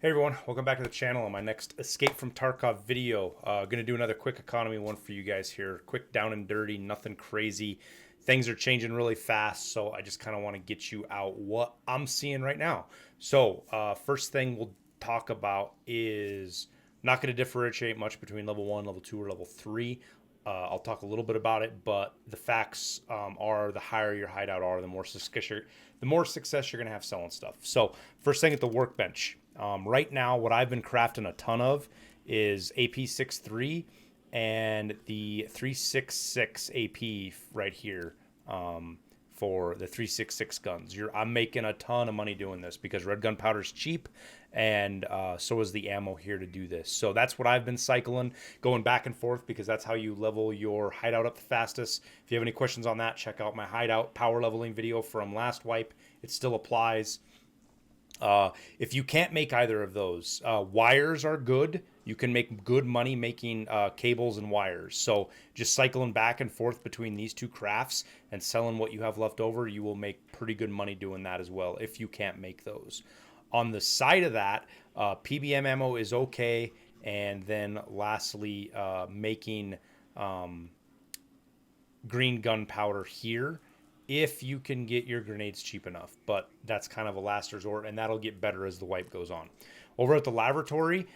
Hey everyone, welcome back to the channel on my next Escape from Tarkov video. Gonna do another quick economy one for you guys here. Quick, down and dirty, nothing crazy. Things are changing really fast, so I just kind of want to get you out what I'm seeing right now. So first thing we'll talk about is not going to differentiate much between level 1, level 2, or level 3. I'll talk a little bit about it, but the facts are the higher your hideout are, the more success you're going to have selling stuff. So first thing at the workbench. Right now, what I've been crafting a ton of is AP63 and the 366 AP right here for the 366 guns. I'm making a ton of money doing this because red gunpowder is cheap, and so is the ammo here to do this. So that's what I've been cycling, going back and forth, because that's how you level your hideout up the fastest. If you have any questions on that, check out my hideout power leveling video from last wipe. It still applies. If you can't make either of those, wires are good. You can make good money making cables and wires. So just cycling back and forth between these two crafts and selling what you have left over, you will make pretty good money doing that as well if you can't make those. On the side of that, PBM ammo is okay. And then lastly, making green gunpowder here if you can get your grenades cheap enough, but that's kind of a last resort, and that'll get better as the wipe goes on. Over at the Lavatory,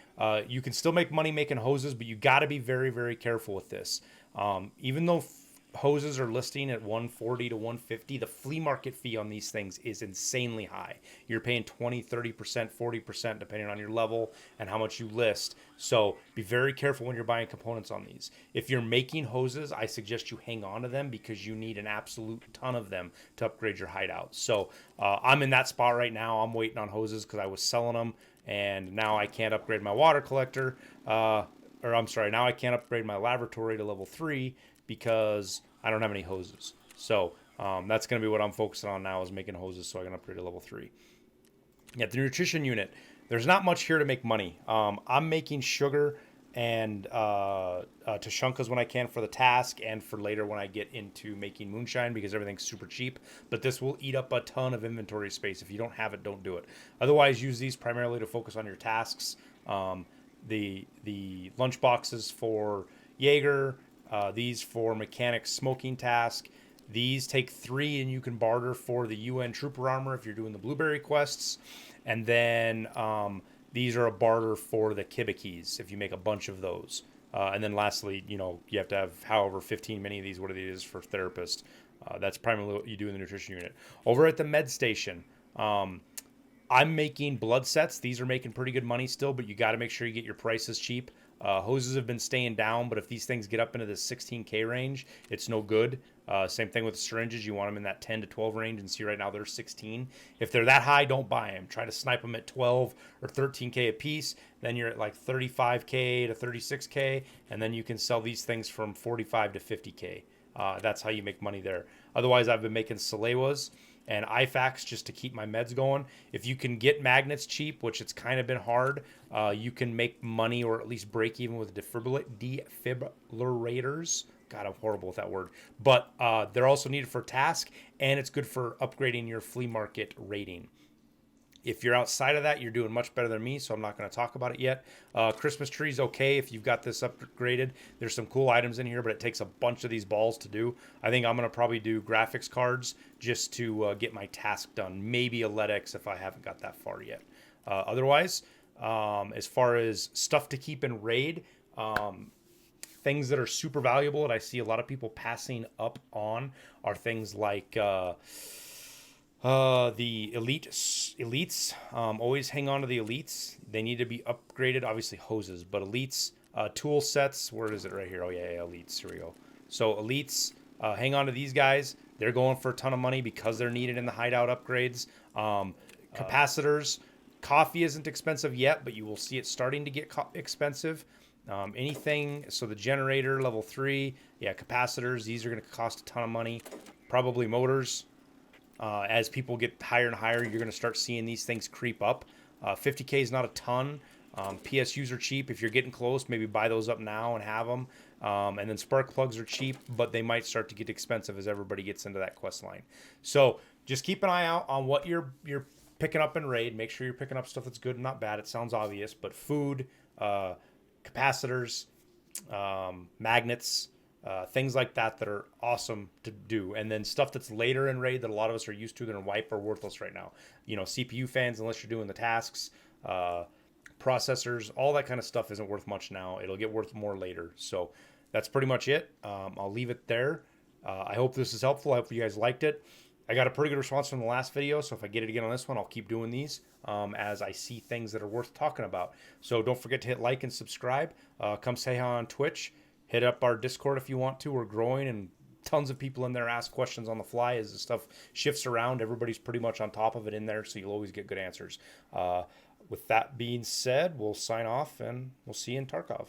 you can still make money making hoses, but you got to be very, very careful with this. Even though hoses are listing at 140 to 150, the flea market fee on these things is insanely high. You're paying 20, 30%, 40% depending on your level and how much you list. So be very careful when you're buying components on these. If you're making hoses, I suggest you hang on to them because you need an absolute ton of them to upgrade your hideout. So I'm in that spot right now. I'm waiting on hoses because I was selling them, and now I can't upgrade my water collector. Now I can't upgrade my Lavatory to level 3 because I don't have any hoses. So that's going to be what I'm focusing on now, is making hoses so I can upgrade to level 3. At the nutrition unit, there's not much here to make money. I'm making sugar and Tushunkas when I can for the task and for later when I get into making moonshine because everything's super cheap. But this will eat up a ton of inventory space. If you don't have it, don't do it. Otherwise, use these primarily to focus on your tasks. The lunch boxes for Jaeger, these for mechanics smoking task. These take 3 and you can barter for the UN trooper armor if you're doing the blueberry quests. And then these are a barter for the kibikis if you make a bunch of those. And then lastly, you have to have however 15 many of these, what it is for therapist. That's primarily what you do in the nutrition unit. Over at the med station, I'm making blood sets. These are making pretty good money still, but you got to make sure you get your prices cheap. Hoses have been staying down, but if these things get up into the 16K range, it's no good. Same thing with the syringes. You want them in that 10 to 12 range, and see right now they're 16. If they're that high, don't buy them. Try to snipe them at 12 or 13K a piece. Then you're at like 35K to 36K, and then you can sell these things from 45 to 50K. That's how you make money there. Otherwise, I've been making Salewas and IFAKs just to keep my meds going. If you can get magnets cheap, which it's kind of been hard, you can make money or at least break even with defibrillators. God, I'm horrible with that word. But they're also needed for task, and it's good for upgrading your flea market rating. If you're outside of that, you're doing much better than me, so I'm not going to talk about it yet. Christmas tree's okay if you've got this upgraded. There's some cool items in here, but it takes a bunch of these balls to do. I think I'm going to probably do graphics cards just to get my task done. Maybe a LEDX if I haven't got that far yet. Otherwise, as far as stuff to keep in raid, things that are super valuable that I see a lot of people passing up on are things like... the elites, always hang on to the elites. They need to be upgraded. Obviously hoses, but elites, tool sets. Where is it? Right here. Oh yeah, elites. Here we go. So elites, hang on to these guys. They're going for a ton of money because they're needed in the hideout upgrades. Capacitors. Coffee isn't expensive yet, but you will see it starting to get expensive. Anything. So the generator level 3. Yeah, capacitors. These are going to cost a ton of money. Probably motors. As people get higher and higher, you're going to start seeing these things creep up. 50K is not a ton. PSUs are cheap. If you're getting close, maybe buy those up now and have them. And then spark plugs are cheap, but they might start to get expensive as everybody gets into that quest line. So just keep an eye out on what your picking up in raid, make sure you're picking up stuff that's good and not bad. It sounds obvious, but food, capacitors, magnets, things like that are awesome to do. And then stuff that's later in raid that a lot of us are used to that are wipe are worthless right now. You know, CPU fans, unless you're doing the tasks, processors, all that kind of stuff isn't worth much now. It'll get worth more later. So that's pretty much it. I'll leave it there. I hope this is helpful. I hope you guys liked it. I got a pretty good response from the last video, so if I get it again on this one, I'll keep doing these as I see things that are worth talking about. So don't forget to hit like and subscribe. Come say hi on Twitch. Hit up our Discord if you want to. We're growing, and tons of people in there ask questions on the fly as the stuff shifts around. Everybody's pretty much on top of it in there, so you'll always get good answers. With that being said, we'll sign off, and we'll see you in Tarkov.